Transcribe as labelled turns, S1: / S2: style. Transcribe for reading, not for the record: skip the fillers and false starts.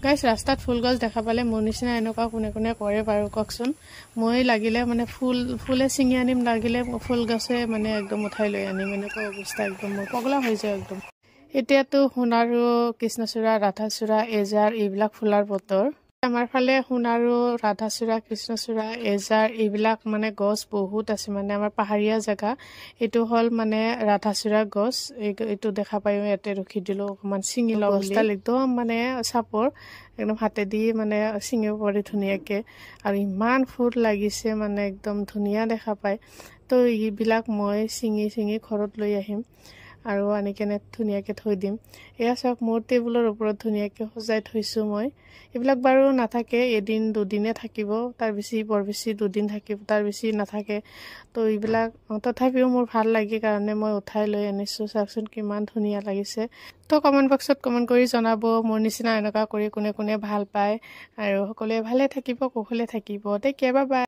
S1: গাইছ ৰাস্তাত ফুল গছ দেখা পালে মোৰ নিচিনা এনেকুৱা কোনে কোনে কৰে বাৰু কওকচোন মই লাগিলে মানে ফুলে ছিঙি আনিম লাগিলে ফুল গছে মানে একদম উঠাই লৈ আনিম এনেকুৱা অৱস্থা একদম মই পগলা হৈ যায় একদম এতিয়াতো সোণাৰু কৃষ্ণচূড়া ৰাধাচূড়া এজাৰ এইবিলাক ফুলাৰ বতৰ আমাৰ ফালে সোণাৰু ৰাধাচূড়া কৃষ্ণচূড়া এজাৰ এইবিলাক মানে গছ বহুত আছে মানে আমাৰ পাহাৰীয়া জেগা এইটো হ'ল মানে ৰাধাচূড়া গছ এইটো দেখা পাই ইয়াতে ৰখি দিলো অকমান ছিঙি লওঁ গছডাল একদম মানে চাপৰ একদম হাতেদি মানে ছিঙিব পাৰি ধুনীয়াকে আৰু ইমান ফুল লাগিছে মানে একদম ধুনীয়া দেখা পায় তো এইবিলাক মই ছিঙি ঘৰত লৈ আহিম আৰু আনি কেনে ধুনীয়াকে থৈ দিম এয়া চাওক মোৰ টেবুলৰ ওপৰত ধুনীয়াকে সজাই থৈছো মই এইবিলাক বাৰু নাথাকে এদিন দুদিনে থাকিব তাৰ বেছি বৰ বেছি দুদিন থাকিব তাৰ বেছি নাথাকে তো এইবিলাক তথাপিও মোৰ ভাল লাগে কাৰণে মই উঠাই লৈ আনিছো চাওকচোন কিমান ধুনীয়া লাগিছে তো কমেন্ট বক্সত কমেন্ট কৰি জনাব মোৰ নিচিনা এনেকা কৰি কোনে কোনে ভাল পায় আৰু সকলোৱে ভালে থাকিব কুশলে থাকিব তে কেবা